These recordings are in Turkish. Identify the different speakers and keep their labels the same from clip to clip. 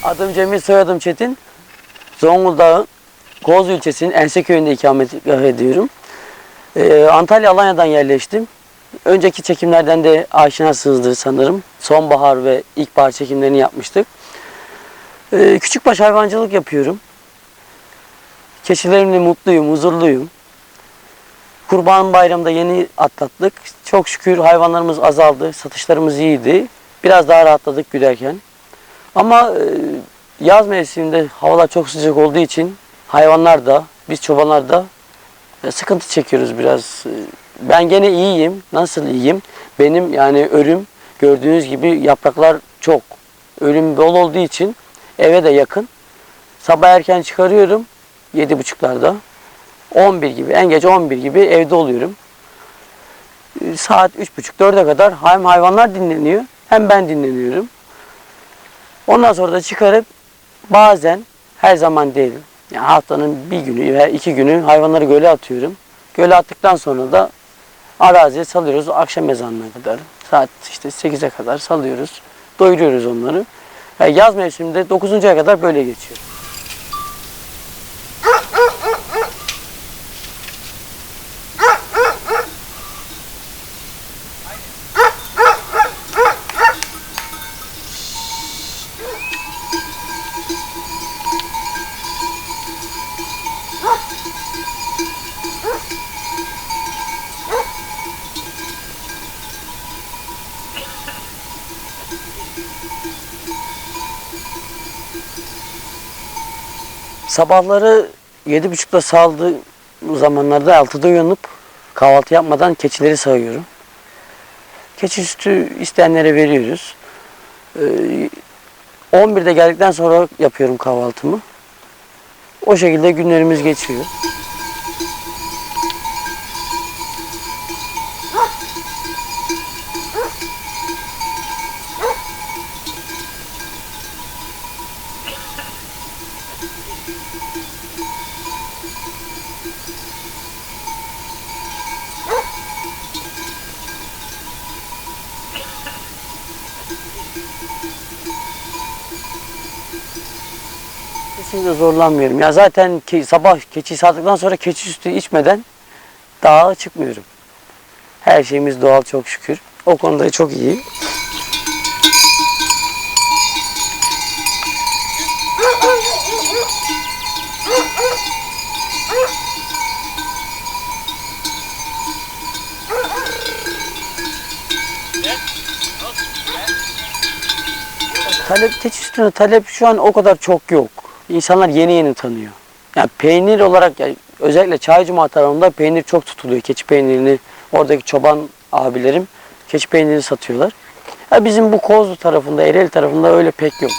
Speaker 1: Adım Cemil, soyadım Çetin. Zonguldak'ın Kozlu ilçesinin Enseköy'ünde ikamet ediyorum. Antalya Alanya'dan yerleştim. Önceki çekimlerden de aşinasınızdır sanırım. Sonbahar ve ilkbahar çekimlerini yapmıştık. Küçükbaş hayvancılık yapıyorum. Keçilerimle mutluyum, huzurluyum. Kurban Bayramı'nda yeni atlattık. Çok şükür hayvanlarımız azaldı, satışlarımız iyiydi. Biraz daha rahatladık güderken. Ama yaz mevsiminde havalar çok sıcak olduğu için hayvanlar da, biz çobanlar da sıkıntı çekiyoruz biraz. Ben gene iyiyim. Nasıl iyiyim? Benim yani örüm, gördüğünüz gibi yapraklar çok. Örüm bol olduğu için eve de yakın. Sabah erken çıkarıyorum. 7.30'larda. 11 gibi, en geç 11 gibi evde oluyorum. Saat 3.30-4'e kadar hem hayvanlar dinleniyor hem ben dinleniyorum. Ondan sonra da çıkarıp bazen, her zaman değil, yani haftanın bir günü veya 2 günü hayvanları göle atıyorum. Göle attıktan sonra da araziye salıyoruz akşam ezanına kadar. Saat işte 8'e kadar salıyoruz. Doyuruyoruz onları. Yani yaz mevsiminde 9. aya kadar böyle geçiyor. Sabahları 7.30'da saldığım zamanlarda 6'da uyanıp kahvaltı yapmadan keçileri sağıyorum. Keçi sütü isteyenlere veriyoruz. 11'de geldikten sonra yapıyorum kahvaltımı. O şekilde günlerimiz geçiyor. Kesinlikle zorlanmıyorum. Ya zaten sabah keçi sağdıktan sonra keçi sütü içmeden dağa çıkmıyorum. Her şeyimiz doğal çok şükür. O konuda çok iyi. Keçi sütüne talep şu an o kadar çok yok. İnsanlar yeni yeni tanıyor. Yani peynir olarak özellikle Çaycuma tarafında peynir çok tutuluyor. Keçi peynirini oradaki çoban abilerim keçi peynirini satıyorlar. Ya bizim bu Kozlu tarafında, Ereğli tarafında öyle pek yok.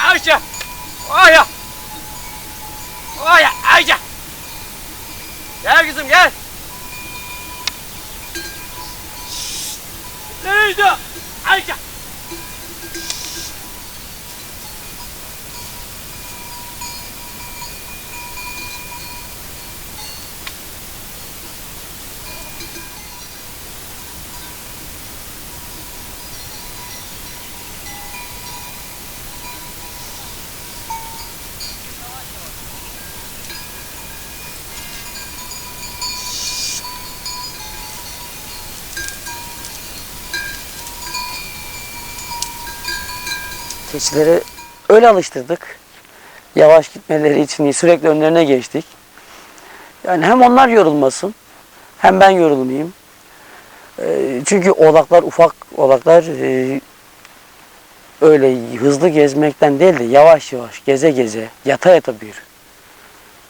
Speaker 2: Ayşe! Oya! Oya! Ayşe! Gel kızım gel! Nereye gidiyor? Ayşe!
Speaker 1: Keçileri öyle alıştırdık. Yavaş gitmeleri için sürekli önlerine geçtik. Yani hem onlar yorulmasın hem ben yorulmayayım. Çünkü oğlaklar ufak oğlaklar öyle hızlı gezmekten değil de yavaş yavaş geze geze yata yata büyür.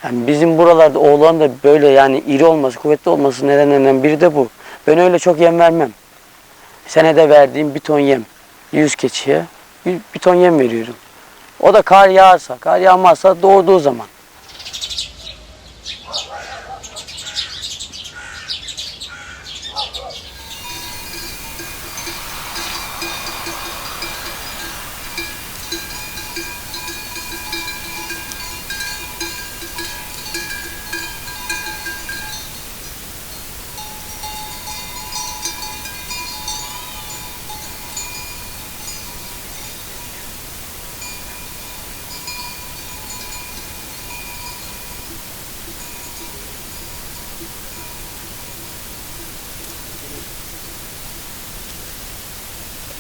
Speaker 1: Yani bizim buralarda oğlan da böyle yani iri olması, kuvvetli olması nedenlerinden biri de bu. Ben öyle çok yem vermem. Senede verdiğim bir ton yem 100 keçiye bir ton yem veriyorum. O da kar yağarsa, kar yağmazsa doğurduğu zaman.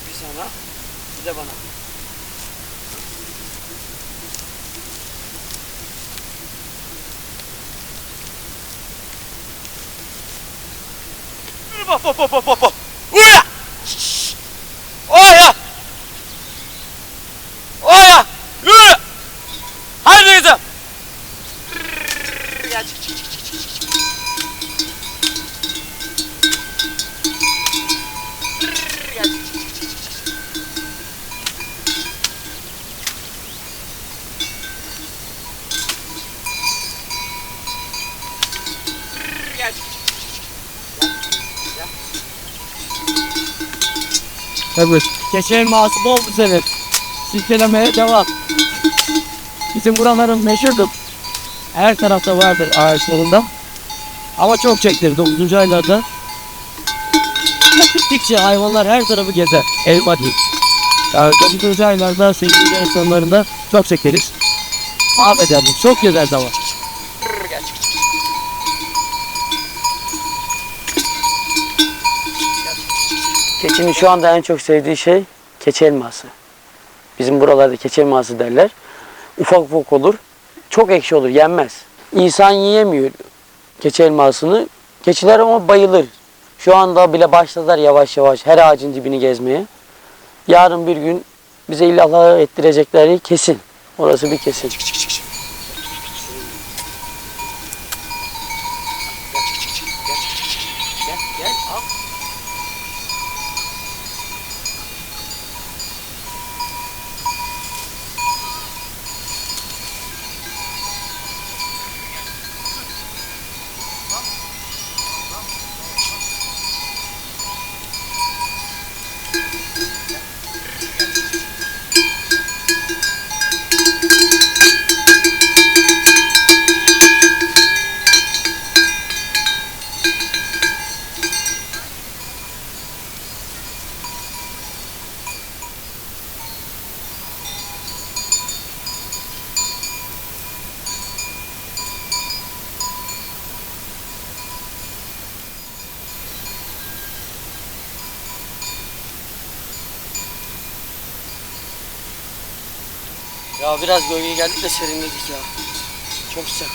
Speaker 1: Bir sana, bir de bana.
Speaker 2: Hop. Uya! Oya! Oya! Yürü! Haydi kızım! Gel çık. Gel çık. Gel çık.
Speaker 3: Evet. Keçi elması bol bu sene. Silkelemeye devam. Bizim buraların meşhurdur. Her tarafta vardır ağaçlarında. Ama çok çektir 9. aylarda. Gittikçe hayvanlar her tarafı gezer. Elma değil. Yani 9. aylarda 8. ay sonlarında çok çekeriz. Mahvederdik. Çok gezer zaman.
Speaker 1: Keçinin şu anda en çok sevdiği şey keçi elması. Bizim buralarda keçi elması derler. Ufak ufak olur. Çok ekşi olur, yenmez. İnsan yiyemiyor keçi elmasını. Keçiler ama bayılır. Şu anda bile başladılar yavaş yavaş her ağacın dibini gezmeye. Yarın bir gün bize illallah ettirecekleri kesin. Orası bir kesin.
Speaker 2: Gel al.
Speaker 1: Ya biraz gölgeye geldik de serinledik ya. Çok sıcak.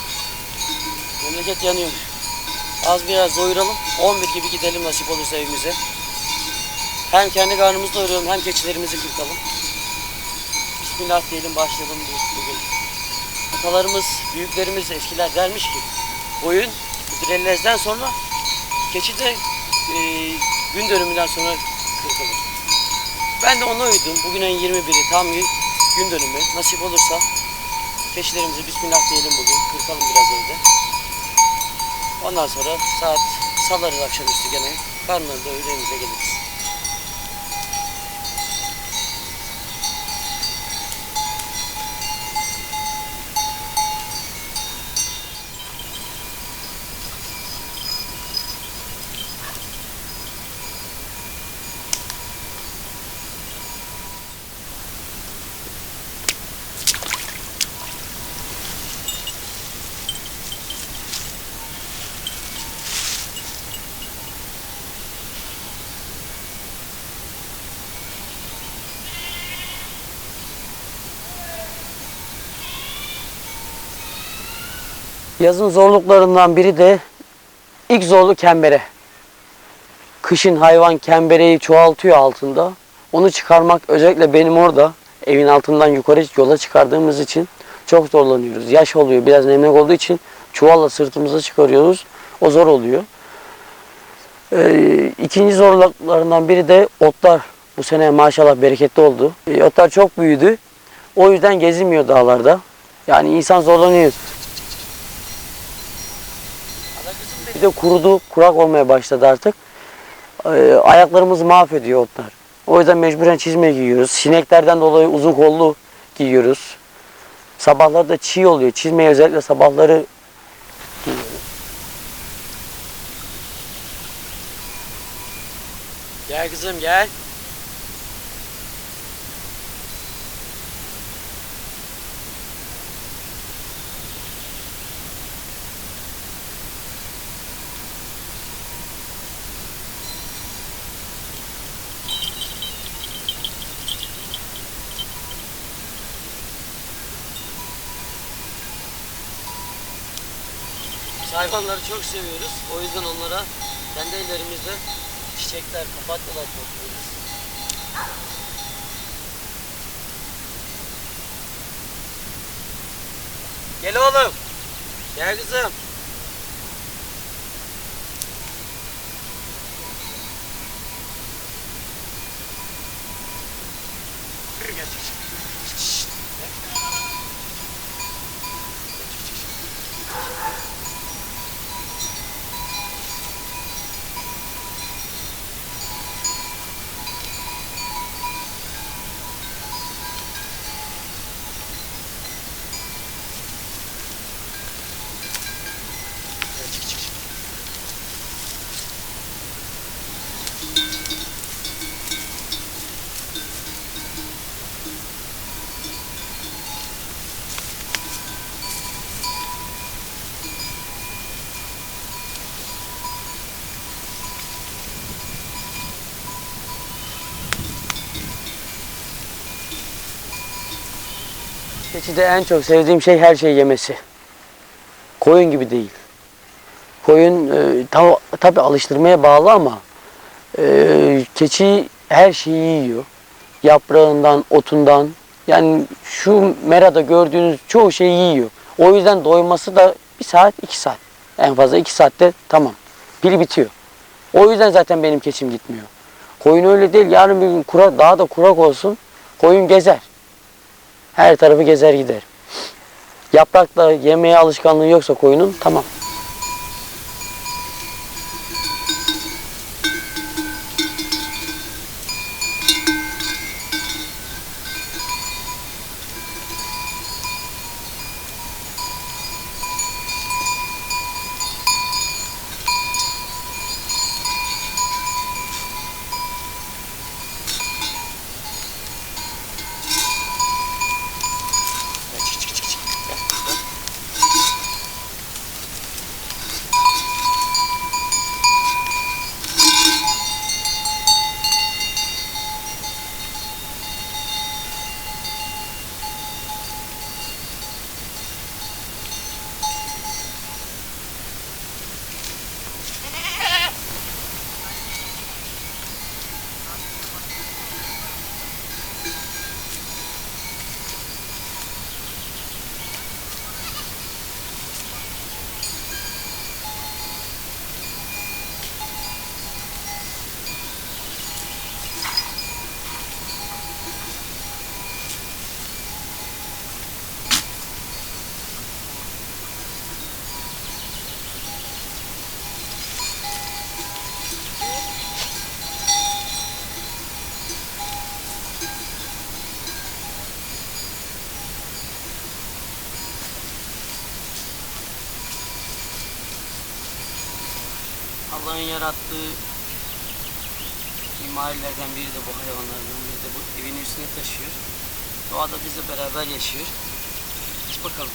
Speaker 1: Memleket yanıyor. Az biraz doyuralım. 11 gibi gidelim nasip olursa evimize. Hem kendi karnımızı doyuralım hem keçilerimizi kırkalım. Bismillah diyelim başlayalım bugün. Atalarımız, büyüklerimiz eskiler dermiş ki koyun Hıdrellez'den sonra keçi de gün dönümünden sonra kırkılır. Ben de ona uydum. Bugün en 21'i tam gün dönümü. Nasip olursa keçilerimizi Bismillah diyelim bugün. Kırkalım biraz evde. Ondan sonra saat salarız akşamüstü gene. Karnları doyur evimize geliriz. Yazın zorluklarından biri de ilk zorluk kembere. Kışın hayvan kembereyi çoğaltıyor altında. Onu çıkarmak özellikle benim orada evin altından yukarı yola çıkardığımız için çok zorlanıyoruz. Yaş oluyor biraz nemlik olduğu için çuvalla sırtımıza çıkarıyoruz. O zor oluyor. İkinci zorluklarından biri de otlar. Bu sene maşallah bereketli oldu. Otlar çok büyüdü. O yüzden gezilmiyor dağlarda. Yani insan zorlanıyor. Bir de kurudu, kurak olmaya başladı artık. Ayaklarımızı mahvediyor otlar. O yüzden mecburen çizme giyiyoruz. Sineklerden dolayı uzun kollu giyiyoruz. Sabahları da çiğ oluyor. Çizmeyi özellikle sabahları giyiyoruz. Gel kızım gel. Biz hayvanları çok seviyoruz. O yüzden onlara kendi ellerimizle çiçekler, papatyalar topluyoruz. Gel oğlum. Gel kızım. Keçide en çok sevdiğim şey her şeyi yemesi. Koyun gibi değil. Koyun tabi alıştırmaya bağlı ama keçi her şeyi yiyor. Yaprağından, otundan. Yani şu merada gördüğünüz çoğu şeyi yiyor. O yüzden doyması da 1 saat, 2 saat. En fazla 2 saatte tamam. Pili bitiyor. O yüzden zaten benim keçim gitmiyor. Koyun öyle değil. Yarın bir gün daha da kurak olsun. Koyun gezer. Her tarafı gezer gider. Yaprakla yemeye alışkanlığı yoksa koyunun tamam. Allah'ın yarattığı mimarilerden biri de bu hayvanlardan biri de bu evin üstüne taşıyor. Doğada bizle beraber yaşıyor. Git bakalım.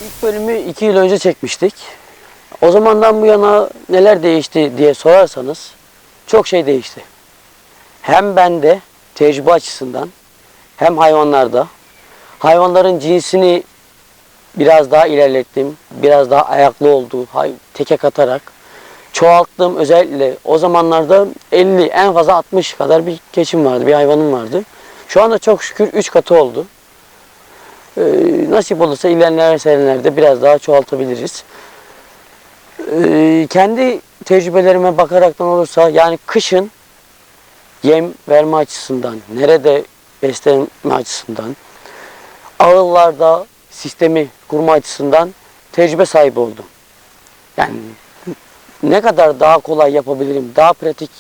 Speaker 1: İlk bölümü 2 yıl önce çekmiştik. O zamandan bu yana neler değişti diye sorarsanız çok şey değişti. Hem bende tecrübe açısından hem hayvanlarda. Hayvanların cinsini biraz daha ilerlettim. Biraz daha ayaklı oldu. Teke katarak çoğalttım. Özellikle o zamanlarda 50 en fazla 60 kadar bir keçim vardı. Bir hayvanım vardı. Şu anda çok şükür 3 katı oldu. Nasip olursa ilerleyen senelerde biraz daha çoğaltabiliriz. Kendi tecrübelerime bakaraktan olursa yani kışın yem verme açısından, nerede beslenme açısından, ağıllarda sistemi kurma açısından tecrübe sahibi oldum. Yani ne kadar daha kolay yapabilirim, daha pratik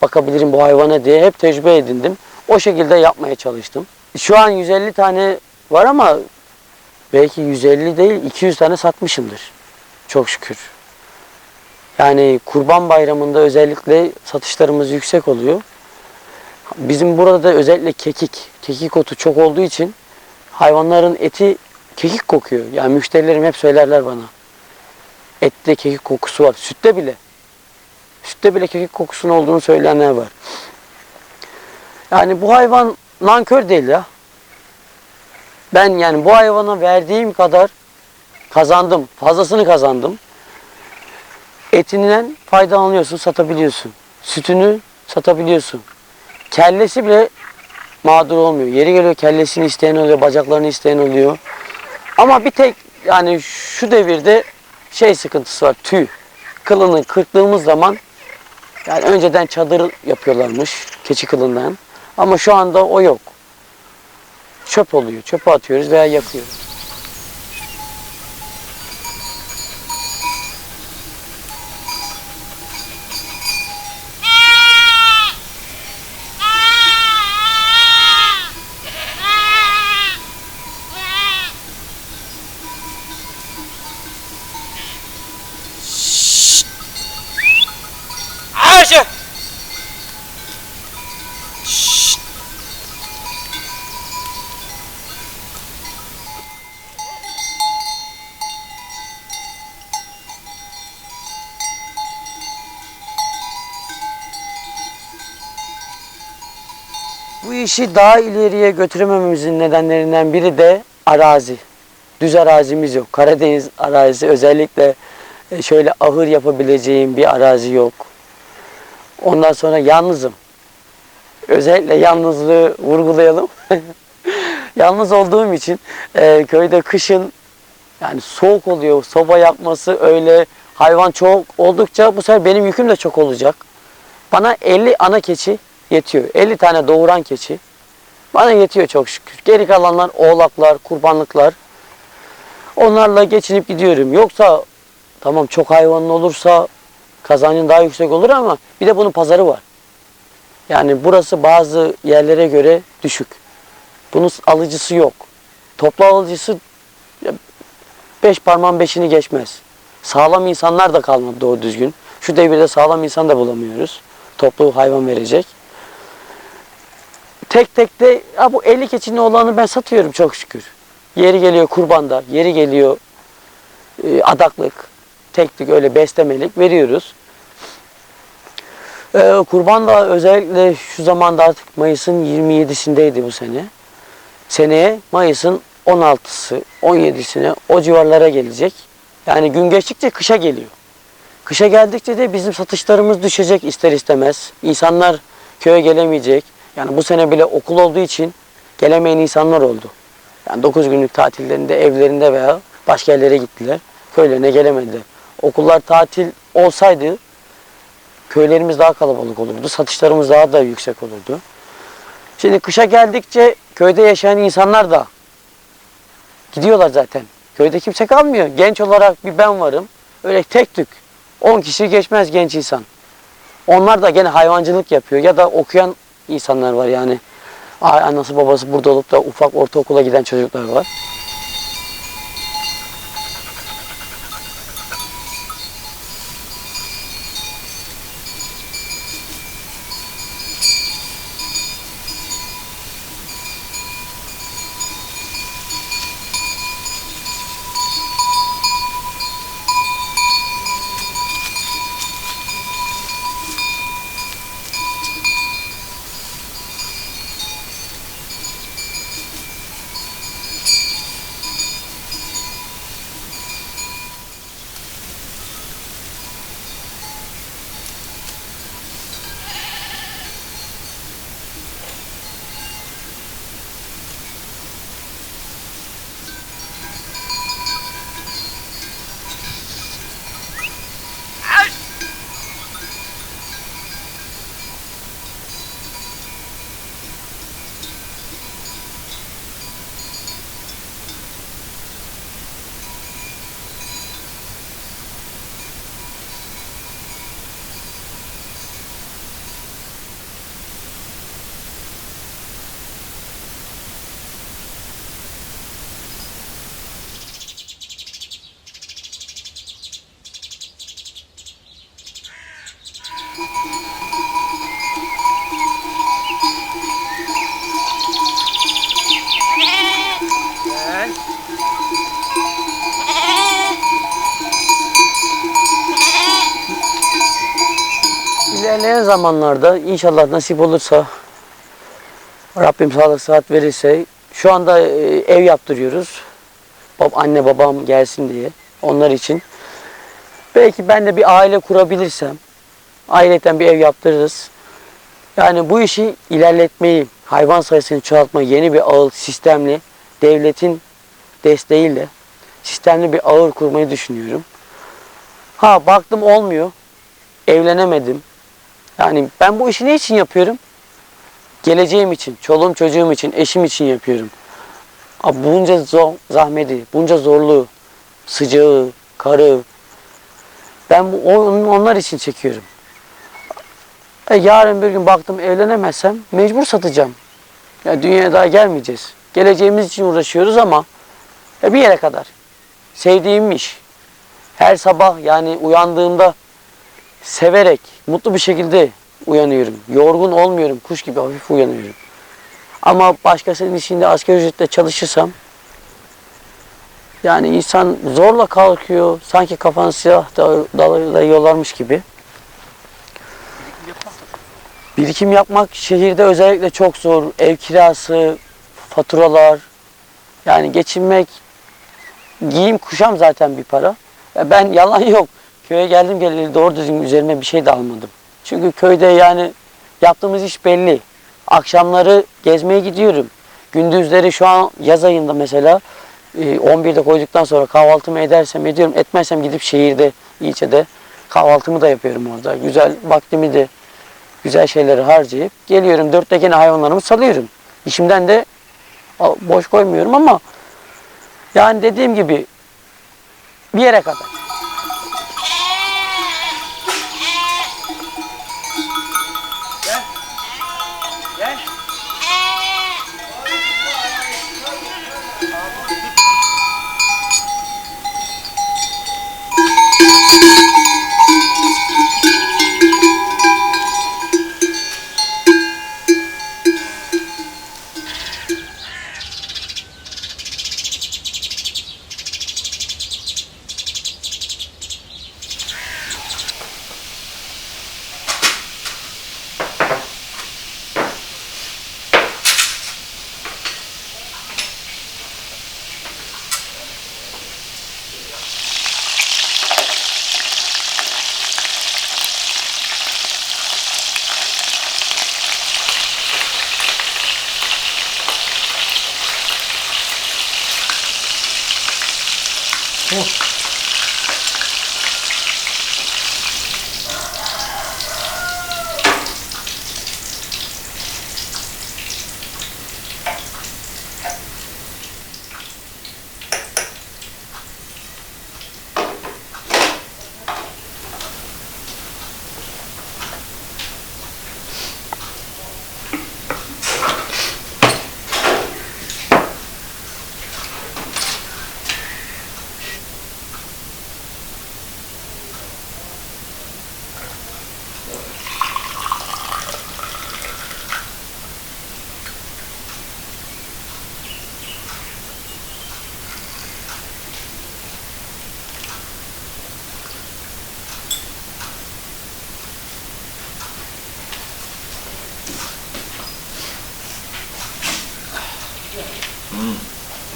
Speaker 1: bakabilirim bu hayvana diye hep tecrübe edindim. O şekilde yapmaya çalıştım. Şu an 150 tane var ama belki 150 değil 200 tane satmışımdır. Çok şükür. Yani Kurban Bayramı'nda özellikle satışlarımız yüksek oluyor. Bizim burada da özellikle kekik otu çok olduğu için hayvanların eti kekik kokuyor. Yani müşterilerim hep söylerler bana. Ette kekik kokusu var. Sütte bile. Sütte bile kekik kokusunun olduğunu söyleyenler var. Yani bu hayvan nankör değil ya. Ben yani bu hayvana verdiğim kadar kazandım. Fazlasını kazandım. Etinden faydalanıyorsun, satabiliyorsun. Sütünü satabiliyorsun. Kellesi bile mağdur olmuyor. Yeri geliyor kellesini isteyen oluyor, bacaklarını isteyen oluyor. Ama bir tek yani şu devirde şey sıkıntısı var, tüy. Kılını kırktığımız zaman, yani önceden çadır yapıyorlarmış keçi kılından. Ama şu anda o yok. Çöp oluyor. Çöpe atıyoruz veya yakıyoruz.
Speaker 2: Ayşe.
Speaker 1: Bu işi daha ileriye götüremememizin nedenlerinden biri de arazi. Düz arazimiz yok. Karadeniz arazisi özellikle şöyle ahır yapabileceğim bir arazi yok. Ondan sonra yalnızım. Özellikle yalnızlığı vurgulayalım. Yalnız olduğum için köyde kışın yani soğuk oluyor. Soba yapması öyle, hayvan çok oldukça bu sefer benim yüküm de çok olacak. Bana 50 ana keçi yetiyor. 50 tane doğuran keçi. Bana yetiyor çok şükür. Geri kalanlar oğlaklar, kurbanlıklar. Onlarla geçinip gidiyorum. Yoksa tamam çok hayvanın olursa kazancın daha yüksek olur ama bir de bunun pazarı var. Yani burası bazı yerlere göre düşük. Bunun alıcısı yok. Toplu alıcısı 5 parmağın 5'ini geçmez. Sağlam insanlar da kalmadı doğru düzgün. Şu devirde sağlam insan da bulamıyoruz. Toplu hayvan verecek. Tek tek de bu 50 keçinin olanı ben satıyorum çok şükür. Yeri geliyor kurbanda, yeri geliyor adaklık, teklik öyle beslemelik veriyoruz. Kurban da özellikle şu zamanda artık Mayıs'ın 27'sindeydi bu sene. Seneye Mayıs'ın 16'sı, 17'sine o civarlara gelecek. Yani gün geçtikçe kışa geliyor. Kışa geldikçe de bizim satışlarımız düşecek ister istemez. İnsanlar köye gelemeyecek. Yani bu sene bile okul olduğu için gelemeyen insanlar oldu. Yani 9 günlük tatillerinde evlerinde veya başka yerlere gittiler. Köylerine gelemediler. Okullar tatil olsaydı köylerimiz daha kalabalık olurdu. Satışlarımız daha da yüksek olurdu. Şimdi kışa geldikçe köyde yaşayan insanlar da gidiyorlar zaten. Köyde kimse kalmıyor. Genç olarak bir ben varım. Öyle tek tük 10 kişi geçmez genç insan. Onlar da gene hayvancılık yapıyor ya da okuyan insanlar var yani. Annesi babası burada olup da ufak ortaokula giden çocuklar var. İlerleyen zamanlarda inşallah nasip olursa Rabbim sağlık sıhhat verirse şu anda ev yaptırıyoruz. Anne babam gelsin diye onlar için. Belki ben de bir aile kurabilirsem aileten bir ev yaptırırız. Yani bu işi ilerletmeyi, hayvan sayısını çoğaltmayı yeni bir ağıl sistemli devletin desteğiyle sistemli bir ahır kurmayı düşünüyorum. Ha baktım olmuyor. Evlenemedim. Yani ben bu işi ne için yapıyorum? Geleceğim için, çoluğum çocuğum için, eşim için yapıyorum. Abi bunca zahmeti, bunca zorluğu, sıcağı, karı, ben onlar için çekiyorum. Yarın bir gün baktım evlenemezsem mecbur satacağım. Ya dünyaya daha gelmeyeceğiz. Geleceğimiz için uğraşıyoruz ama bir yere kadar. Sevdiğim iş. Her sabah yani uyandığımda severek, mutlu bir şekilde uyanıyorum. Yorgun olmuyorum, kuş gibi hafif uyanıyorum. Ama başkasının işinde asgari ücretle çalışırsam yani insan zorla kalkıyor, sanki kafanı silah dayıyorlarmış gibi. Birikim yapmak şehirde özellikle çok zor. Ev kirası, faturalar, yani geçinmek, giyim kuşam zaten bir para. Ben yalan yok, köye geldim geleli doğru düzgün üzerime bir şey de almadım. Çünkü köyde yani yaptığımız iş belli. Akşamları gezmeye gidiyorum. Gündüzleri şu an yaz ayında mesela 11'de koyduktan sonra kahvaltımı edersem ediyorum. Etmezsem gidip şehirde, ilçede kahvaltımı da yapıyorum orada. Güzel vaktimi de güzel şeyleri harcayıp geliyorum. 4'te gene hayvanlarımı salıyorum. İşimden de boş koymuyorum ama yani dediğim gibi bir yere kadar.
Speaker 2: Gel.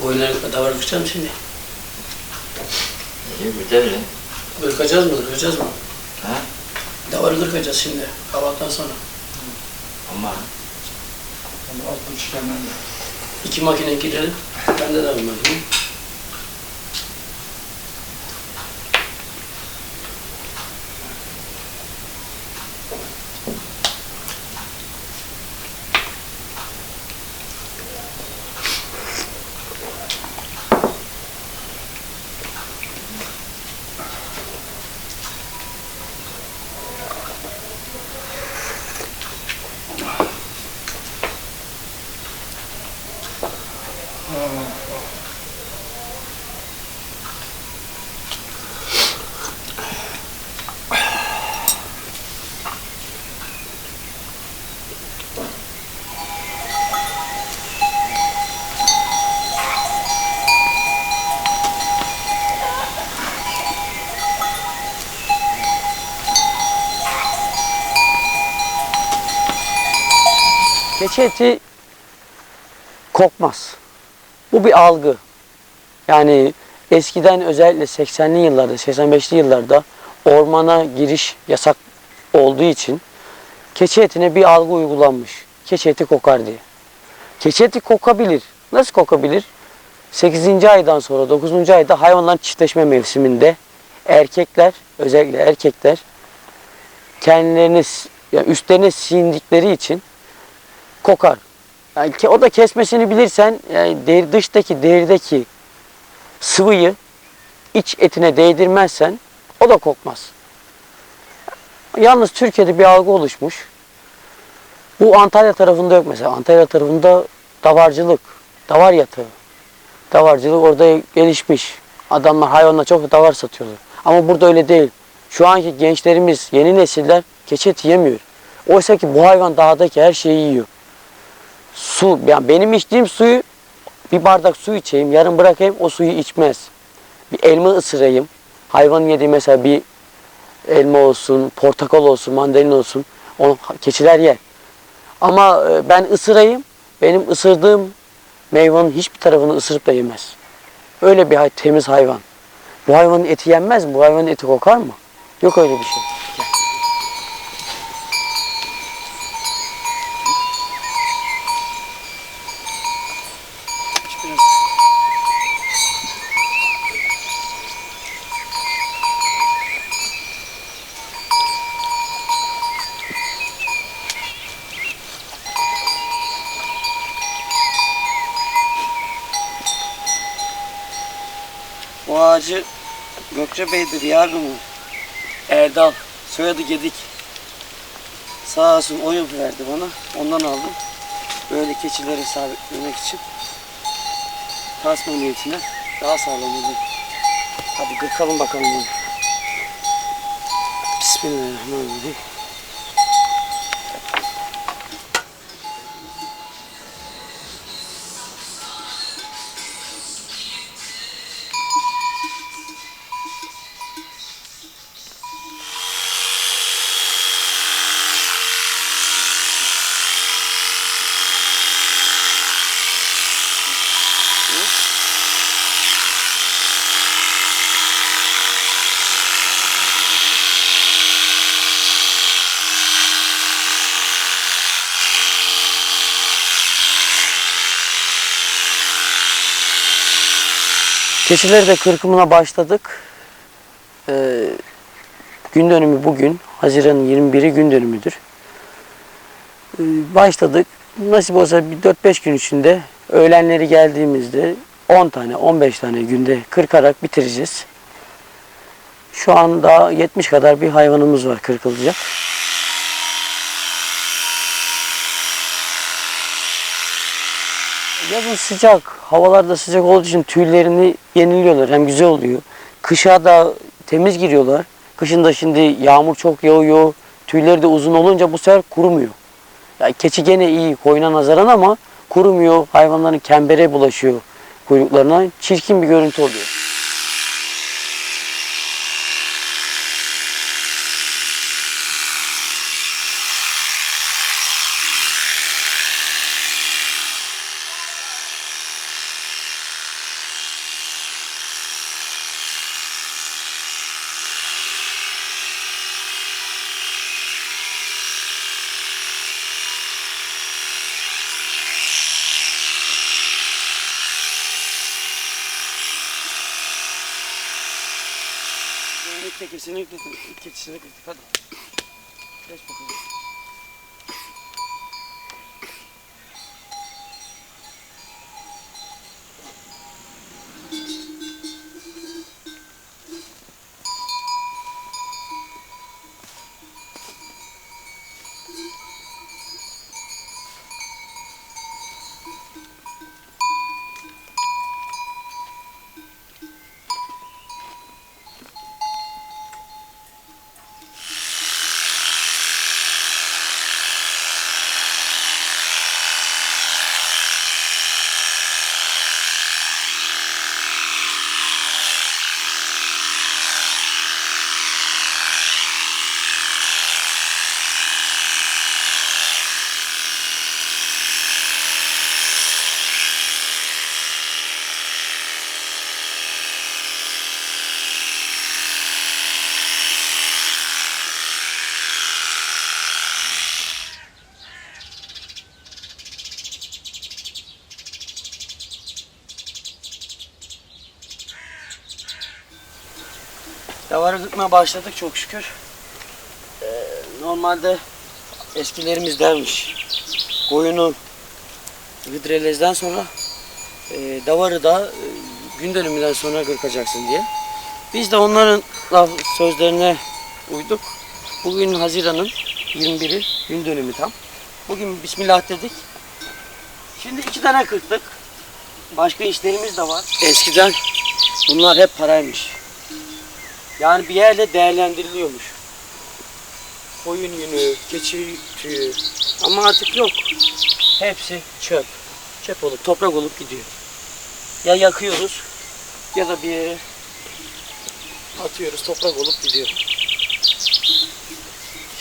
Speaker 1: Boyunları davar kıracağım şimdi.
Speaker 4: İyi bitirdin.
Speaker 1: Kırkacağız mı? Kırkacağız mı?
Speaker 4: Ha?
Speaker 1: Davarı kırkacağız şimdi. Kahvaltıdan sonra.
Speaker 4: Ama
Speaker 1: İki makine girelim. Bende de var makine. Keçi eti kokmaz. Bu bir algı. Yani eskiden özellikle 80'li yıllarda, 85'li yıllarda ormana giriş yasak olduğu için keçi etine bir algı uygulanmış. Keçi eti kokar diye. Keçi eti kokabilir. Nasıl kokabilir? 8. aydan sonra 9. ayda hayvanların çiftleşme mevsiminde erkekler, özellikle erkekler kendilerini yani üstlerine sindikleri için kokar. Yani o da kesmesini bilirsen yani dıştaki derideki sıvıyı iç etine değdirmezsen o da kokmaz. Yalnız Türkiye'de bir algı oluşmuş. Bu Antalya tarafında yok mesela. Antalya tarafında davarcılık, davar yatağı. Davarcılık orada gelişmiş. Adamlar hayvanla çok davar satıyorlar. Ama burada öyle değil. Şu anki gençlerimiz, yeni nesiller keçi eti yemiyor. Oysa ki bu hayvan dağdaki her şeyi yiyor. Su, yani benim içtiğim suyu bir bardak su içeyim, yarım bırakayım o suyu içmez. Bir elma ısırayım. Hayvanın yediği mesela bir elma olsun, portakal olsun, mandalina olsun. Onu keçiler yer. Ama ben ısırayım, benim ısırdığım meyvanın hiçbir tarafını ısırıp da yemez. Öyle bir temiz hayvan. Bu hayvanın eti yenmez mi? Bu hayvanın eti kokar mı? Yok öyle bir şey. Gel. Biraz. O ağacı Gökçebey'de bir yardımı Erdal, soyadı Gedik. Sağ olsun oyun verdi bana. Ondan aldım. Böyle keçileri sabitlemek için. Tasma niyetine daha sağlam oluyor. Hadi kırkalım bakalım bunu. Bismillahirrahmanirrahim. Keçileri de kırkımına başladık. Gün dönümü bugün. Haziran'ın 21'i gün dönümüdür. Başladık. Nasip olsa bir 4-5 gün içinde öğlenleri geldiğimizde 10 tane 15 tane günde kırkarak bitireceğiz. Şu anda 70 kadar bir hayvanımız var kırkılacak. Yazın sıcak, havalar da sıcak olduğu için tüylerini yeniliyorlar. Hem güzel oluyor. Kışa da temiz giriyorlar. Kışın da şimdi yağmur çok yağıyor. Tüyleri de uzun olunca bu sefer kurumuyor. Yani keçi gene iyi koyuna nazaran ama kurumuyor. Hayvanların kembere bulaşıyor kuyruklarına. Çirkin bir görüntü oluyor. Kesinlikle kesinlikle hadi. Geç bakalım. Davarı dökmeye başladık çok şükür. Normalde eskilerimiz dermiş. Koyunu güdrelezden sonra davarı da gün dönümünden sonra kırkacaksın diye. Biz de onların sözlerine uyduk. Bugün Haziran'ın 21'i gün dönümü tam. Bugün Bismillah dedik. Şimdi 2 tane kırktık. Başka işlerimiz de var. Eskiden bunlar hep paraymış. Yani bir yerle değerlendiriliyormuş. Koyun yünü, keçi tüyü. Ama artık yok. Hepsi çöp. Çöp olup, toprak olup gidiyor. Ya yakıyoruz ya da bir yere atıyoruz, toprak olup gidiyor.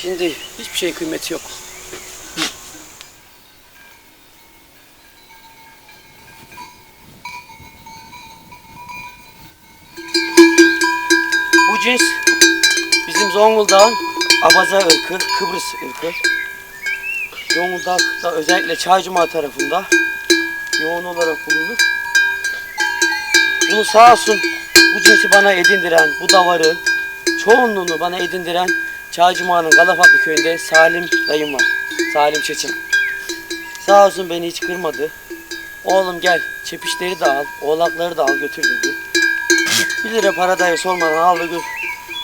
Speaker 1: Şimdi hiçbir şey kıymeti yok. Bu cins bizim Zonguldak'ın Abaza ırkı, Kıbrıs ırkı. Zonguldak'ta özellikle Çaycuma tarafında yoğun olarak bulunur. Bunu sağ olsun bu cinsi bana edindiren, bu davarı, çoğunluğunu bana edindiren Çaycuma'nın Galafatlı köyünde Salim dayım var. Salim Çeçen. Sağ olsun beni hiç kırmadı. Oğlum gel çepişleri de al, oğlakları da al götür dedi. 1 lira para dahi sormadan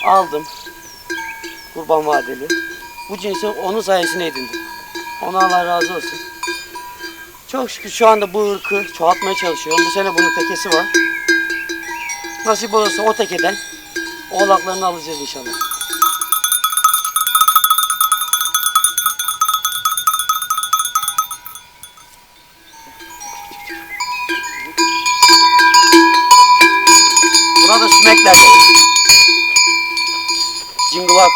Speaker 1: aldım. Kurban vadeli. Bu cinsi onun sayesinde edindim. Ona Allah razı olsun. Çok şükür şu anda bu ırkı çoğaltmaya çalışıyorum. Bu sene bunun tekesi var. Nasip olursa o tekeden oğlaklarını alacağız inşallah. Burada sümekler var. Cingılak.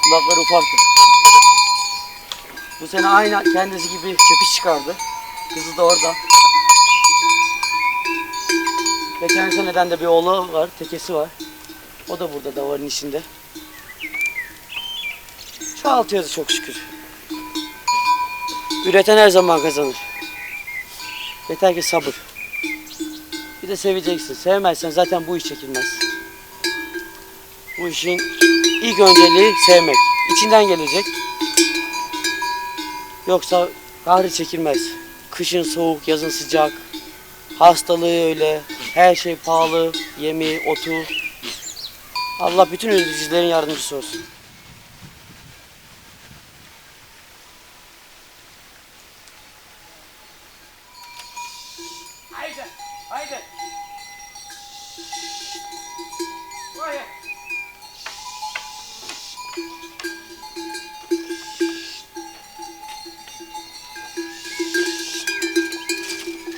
Speaker 1: Kulakları ufaktı. Bu sene aynı kendisi gibi çepiş çıkardı. Kızı da orada. Geçen seneden de bir oğlu var, tekesi var. O da burada davarın içinde. Çoğaltıyoruz çok şükür. Üreten her zaman kazanır. Yeter ki sabır. Bir de seveceksin. Sevmezsen zaten bu iş çekilmez. Bu işin ilk önceliği sevmek. İçinden gelecek. Yoksa kahrı çekilmez. Kışın soğuk, yazın sıcak. Hastalığı öyle. Her şey pahalı. Yemi, otu. Allah bütün üreticilerin yardımcısı olsun.
Speaker 2: Haydi. Haydi. Buraya.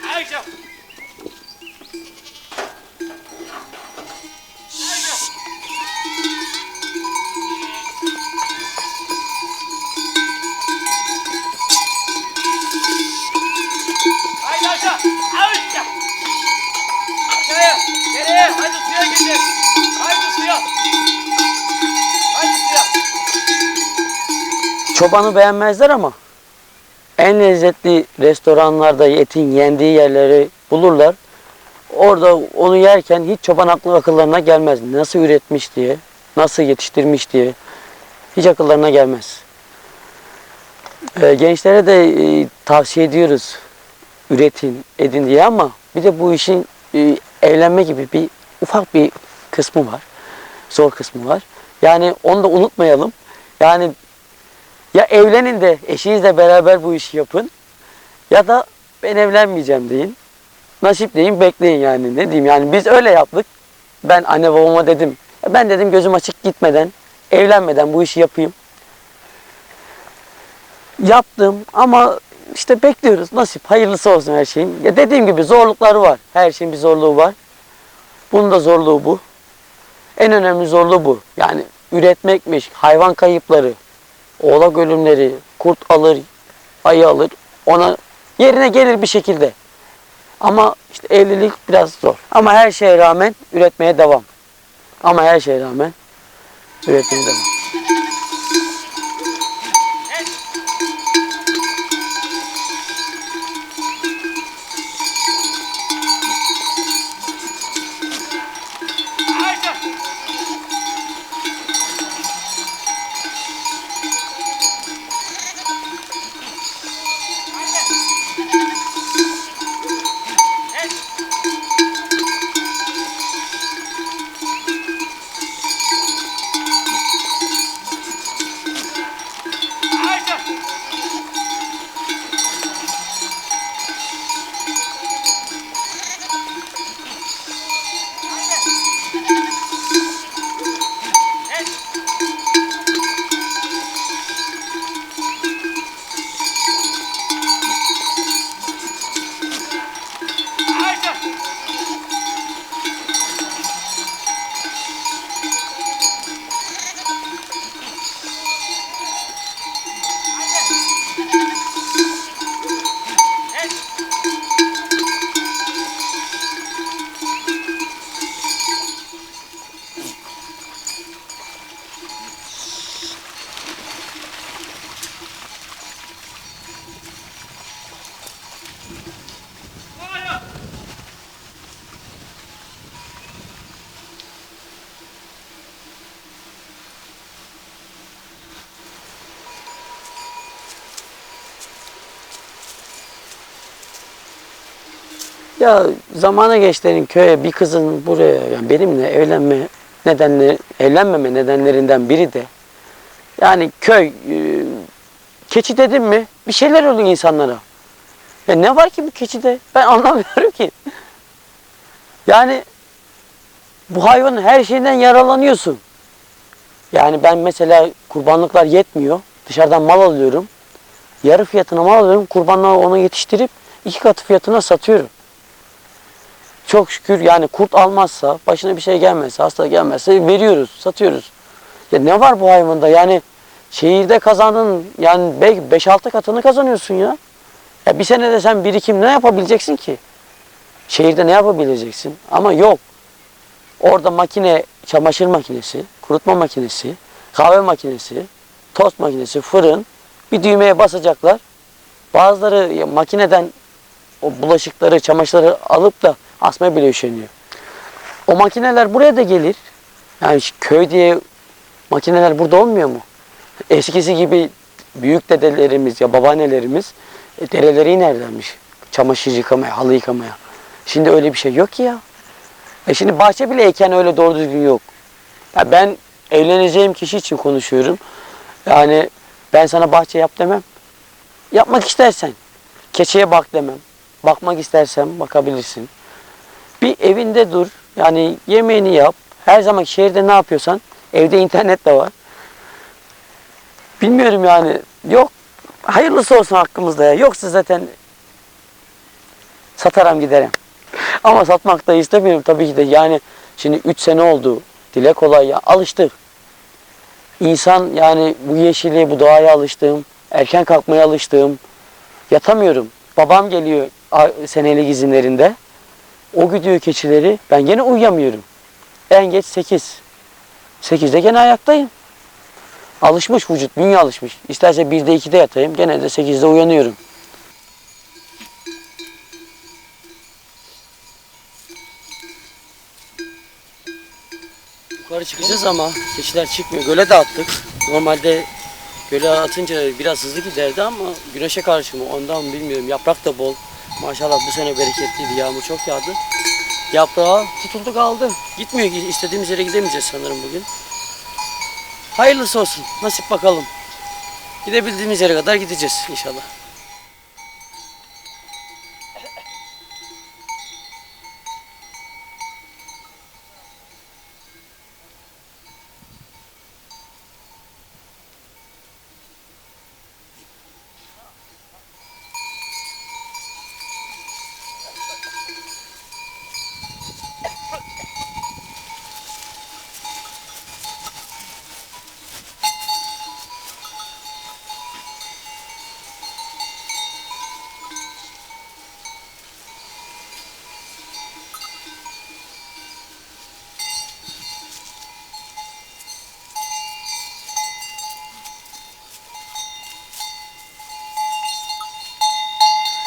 Speaker 2: Haydi. Haydi aşağı. Aşağı. Aşağıya. Nereye? Haydi suya gidin. Haydi suya. Haydi suya.
Speaker 1: Çobanı beğenmezler ama en lezzetli restoranlarda etin yendiği yerleri bulurlar. Orada onu yerken hiç çoban akıllarına gelmez. Nasıl üretmiş diye, nasıl yetiştirmiş diye hiç akıllarına gelmez. Gençlere de tavsiye ediyoruz üretin, edin diye ama bir de bu işin evlenme gibi bir ufak bir kısmı var. Zor kısmı var. Yani onu da unutmayalım. Yani ya evlenin de eşinizle beraber bu işi yapın ya da ben evlenmeyeceğim deyin. Nasip deyin, bekleyin yani. Ne diyeyim yani biz öyle yaptık. Ben anne babama dedim. Ben dedim gözüm açık gitmeden, evlenmeden bu işi yapayım. Yaptım ama işte bekliyoruz. Nasip, hayırlısı olsun her şeyin. Ya dediğim gibi zorlukları var. Her şeyin bir zorluğu var. Bunun da zorluğu bu. En önemli zorluğu bu. Yani üretmekmiş, hayvan kayıpları, oğlak ölümleri, kurt alır, ayı alır. Ona yerine gelir bir şekilde. Ama işte evlilik biraz zor. Ama her şeye rağmen üretmeye devam. Ama her şeye rağmen üretmeye devam.
Speaker 2: Haydi.
Speaker 1: Ya zamana geçtiğin köye bir kızın buraya yani benimle evlenmeme nedenlerinden biri de yani köy keçi dedim mi bir şeyler oluyor insanlara. Ya ne var ki bu keçide? Ben anlamıyorum ki. Yani bu hayvanın her şeyinden yaralanıyorsun. Yani ben mesela kurbanlıklar yetmiyor. Dışarıdan mal alıyorum. Yarı fiyatına mal alıyorum. Kurbanlığı onu yetiştirip 2 katı fiyatına satıyorum. Çok şükür yani kurt almazsa, başına bir şey gelmezse, hasta gelmezse veriyoruz, satıyoruz. Ya ne var bu hayvanda? Yani şehirde kazandığın yani belki 5-6 katını kazanıyorsun ya. Ya bir senede sen birikim ne yapabileceksin ki? Şehirde ne yapabileceksin? Ama yok. Orada makine, çamaşır makinesi, kurutma makinesi, kahve makinesi, tost makinesi, fırın. Bir düğmeye basacaklar. Bazıları makineden o bulaşıkları, çamaşırları alıp da asmaya bile üşeniyor. O makineler buraya da gelir. Yani köy diye makineler burada olmuyor mu? Eskisi gibi büyük dedelerimiz ya babaannelerimiz dereleri inerlermiş. Çamaşır yıkamaya, halı yıkamaya. Şimdi öyle bir şey yok ki ya. Şimdi bahçe bile eken öyle doğru düzgün yok. Ya ben evleneceğim kişi için konuşuyorum. Yani ben sana bahçe yap demem. Yapmak istersen. Keçiye bak demem. Bakmak istersen bakabilirsin. Bir evinde dur. Yani yemeğini yap. Her zaman şehirde ne yapıyorsan evde internet de var. Bilmiyorum yani. Yok. Hayırlısı olsun hakkımızda ya. Yoksa zaten satarım giderim. Ama satmak da istemiyorum tabii ki de. Yani şimdi 3 sene oldu. Dile kolay ya. Alıştık. İnsan yani bu yeşili, bu doğaya alıştığım, erken kalkmaya alıştığım, yatamıyorum. Babam geliyor senelik izinlerinde. O gidiyor keçileri. Ben gene uyuyamıyorum. En geç 8. 8'de gene ayaktayım. Alışmış vücut, bünye alışmış. İsterse 1'de 2'de yatayım. Gene de 8'de uyanıyorum. Yukarı çıkacağız ama keçiler çıkmıyor. Göle de attık. Normalde göle atınca biraz hızlı giderdi ama güneşe karşı mı ondan bilmiyorum. Yaprak da bol. Maşallah bu sene bereketliydi. Yağmur çok yağdı. Yaprağı tutuldu kaldı. Gitmiyor. İstediğimiz yere gidemeyeceğiz sanırım bugün. Hayırlısı olsun. Nasip bakalım. Gidebildiğimiz yere kadar gideceğiz inşallah.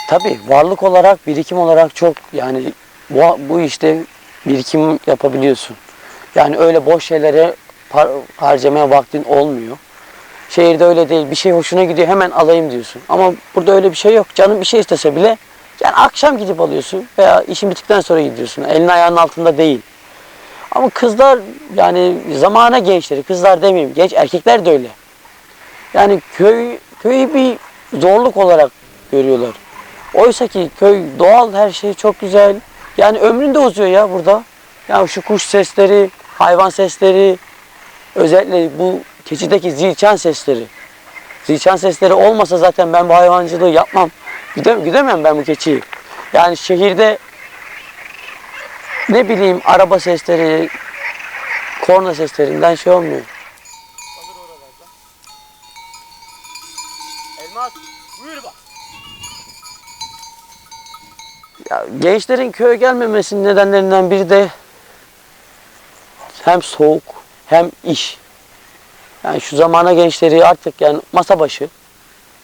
Speaker 1: Tabii varlık olarak, birikim olarak çok yani bu işte birikim yapabiliyorsun. Yani öyle boş şeylere harcamaya vaktin olmuyor. Şehirde öyle değil. Bir şey hoşuna gidiyor hemen alayım diyorsun. Ama burada öyle bir şey yok. Canın bir şey istese bile yani akşam gidip alıyorsun veya işin bittikten sonra gidiyorsun. Elin ayağının altında değil. Ama kızlar yani zamana gençleri, kızlar demeyeyim, genç erkekler de öyle. Yani köyü bir zorluk olarak görüyorlar. Oysa ki köy doğal, her şey çok güzel. Yani ömrün de uzuyor ya burada. Ya şu kuş sesleri, hayvan sesleri, özellikle bu keçideki zilçan sesleri. Zilçan sesleri olmasa zaten ben bu hayvancılığı yapmam. Güdemem ben bu keçiyi. Yani şehirde ne bileyim araba sesleri, korna seslerinden şey olmuyor.
Speaker 2: Kalır oralarda. Elmas, buyur bak.
Speaker 1: Ya, gençlerin köye gelmemesinin nedenlerinden biri de hem soğuk hem iş. Yani şu zamana gençleri artık yani masa başı,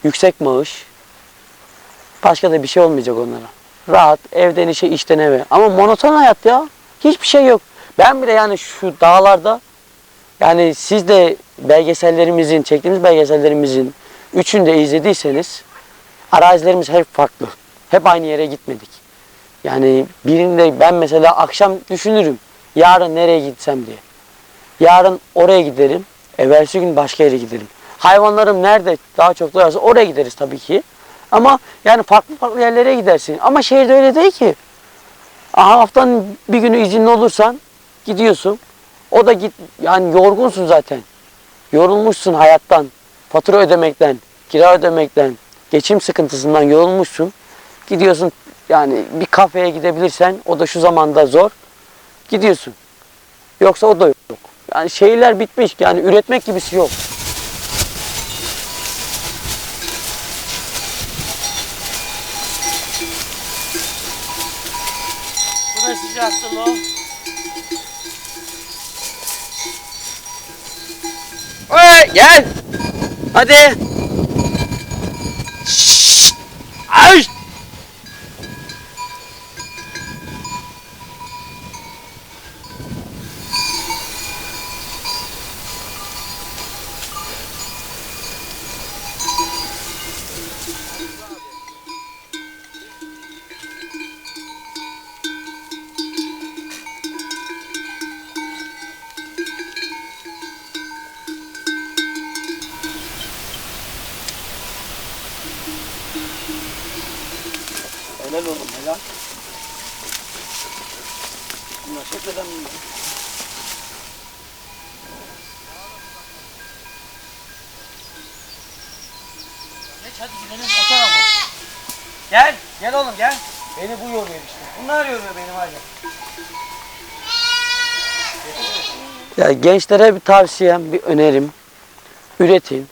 Speaker 1: yüksek maaş, başka da bir şey olmayacak onlara. Rahat, evden işe, işten eve. Ama monoton hayat ya. Hiçbir şey yok. Ben bile yani şu dağlarda, yani siz de belgesellerimizin, çektiğimiz belgesellerimizin üçünü de izlediyseniz arazilerimiz hep farklı. Hep aynı yere gitmedik. Yani birinde ben mesela akşam düşünürüm. Yarın nereye gitsem diye. Yarın oraya giderim. Evvelsi gün başka yere giderim. Hayvanlarım nerede daha çok doyarsa oraya gideriz tabii ki. Ama yani farklı farklı yerlere gidersin. Ama şehirde öyle değil ki. Aha, haftanın bir günü izinli olursan gidiyorsun. O da git yani yorgunsun zaten. Yorulmuşsun hayattan, fatura ödemekten, kira ödemekten, geçim sıkıntısından yorulmuşsun. Gidiyorsun yani bir kafeye gidebilirsen o da şu zamanda zor. Gidiyorsun. Yoksa o da yok. Yani şehirler bitmiş. Yani üretmek gibisi yok. Bu da sıcaktı lo. Oy gel. Hadi. Şşş. Ay. Helal oğlum helal. Bunlar çok önemli. Geç hadi gidelim o tarafa. Gel, gel oğlum gel. Beni bu yoruyor işte. Bunlar yoruyor beni var ya. Ya gençlere bir tavsiyem, bir önerim. Üretin.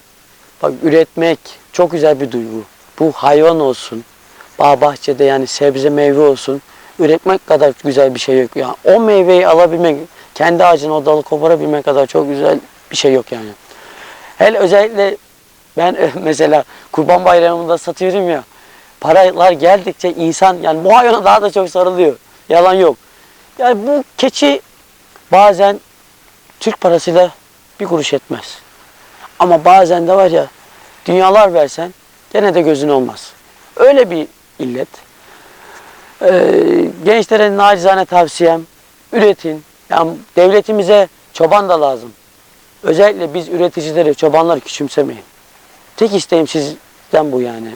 Speaker 1: Bak üretmek çok güzel bir duygu. Bu hayvan olsun. Bağ bahçede yani sebze meyve olsun. Üretmek kadar güzel bir şey yok. Yani o meyveyi alabilmek, kendi ağacına o dalı koparabilmek kadar çok güzel bir şey yok yani. Hele özellikle ben mesela Kurban Bayramı'nda satıyorum ya. Paralar geldikçe insan yani bu hayvana daha da çok sarılıyor. Yalan yok. Yani bu keçi bazen Türk parasıyla bir kuruş etmez. Ama bazen de var ya dünyalar versen gene de gözün olmaz. Öyle bir illet. Gençlere nacizane tavsiyem üretin. Yani devletimize çoban da lazım. Özellikle biz üreticileri, çobanları küçümsemeyin. Tek isteğim sizden bu yani.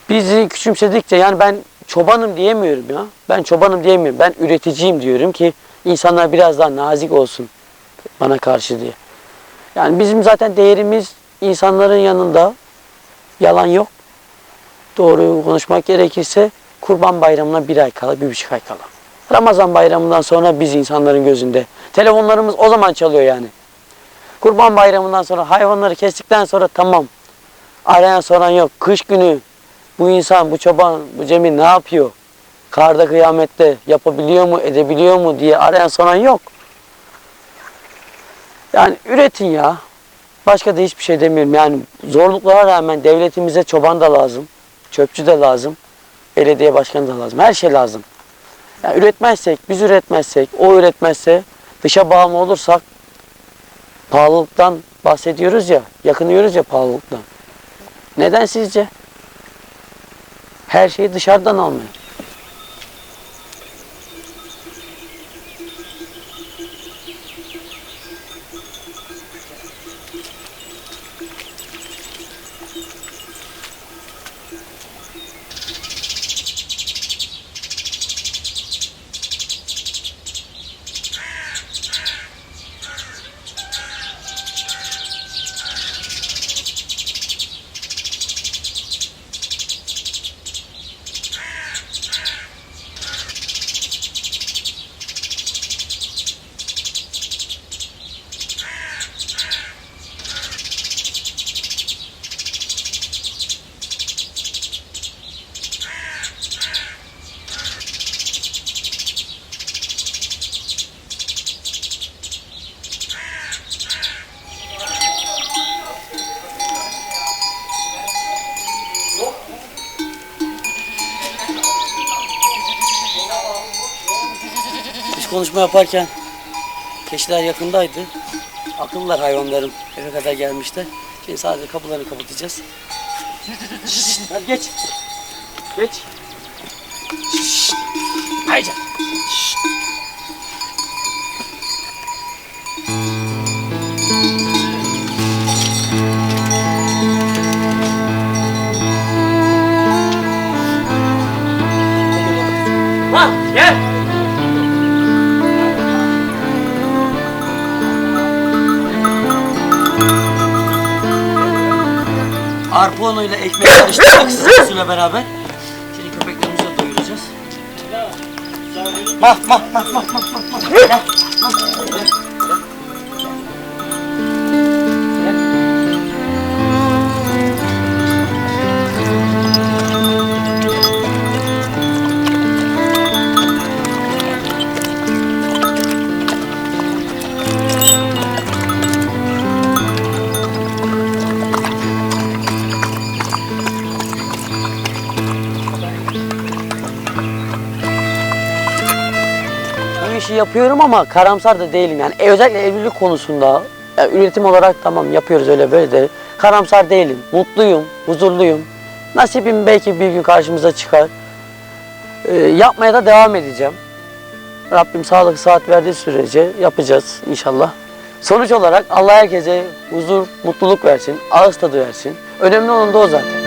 Speaker 1: Bizi küçümsedikçe yani ben çobanım diyemiyorum ya. Ben çobanım diyemiyorum. Ben üreticiyim diyorum ki insanlar biraz daha nazik olsun bana karşı diye. Yani bizim zaten değerimiz insanların yanında yalan yok. Doğru konuşmak gerekirse Kurban Bayramı'na 1 ay kala, 1,5 ay kala. Ramazan Bayramı'ndan sonra biz insanların gözünde. Telefonlarımız o zaman çalıyor yani. Kurban Bayramı'ndan sonra hayvanları kestikten sonra tamam. Arayan soran yok. Kış günü bu insan, bu çoban, bu Cemil ne yapıyor? Karda kıyamette yapabiliyor mu, edebiliyor mu diye arayan soran yok. Yani üretin ya. Başka da hiçbir şey demiyorum. Yani zorluklara rağmen devletimize çoban da lazım. Çöpçü de lazım. Belediye başkanı da lazım. Her şey lazım. Yani üretmezsek, biz üretmezsek, o üretmezse, dışa bağımlı olursak pahalılıktan bahsediyoruz ya, yakınıyoruz ya pahalılıktan. Neden sizce? Her şeyi dışarıdan almıyor. Konuşma yaparken keçiler yakındaydı. Akıllılar hayvanlarım. Eve kadar gelmişler. Şimdi sadece kapılarını kapatacağız. Şşt, hadi geç. Geç. Şşt.
Speaker 3: Haydi. Şşt.
Speaker 1: Lan gel. Arpa unuyla ekmek karıştırdık suyla beraber. Şimdi köpeklerimizi de doyuracağız. Mah. Gel. Gel. Bu işi yapıyorum ama karamsar da değilim yani. Özellikle evlilik konusunda üretim olarak tamam yapıyoruz öyle böyle de karamsar değilim. Mutluyum, huzurluyum. Nasibim belki bir gün karşımıza çıkar. Yapmaya da devam edeceğim. Rabbim sağlık saat verdiği sürece yapacağız inşallah. Sonuç olarak Allah herkese huzur, mutluluk versin, ağız tadı versin. Önemli olan da o zaten.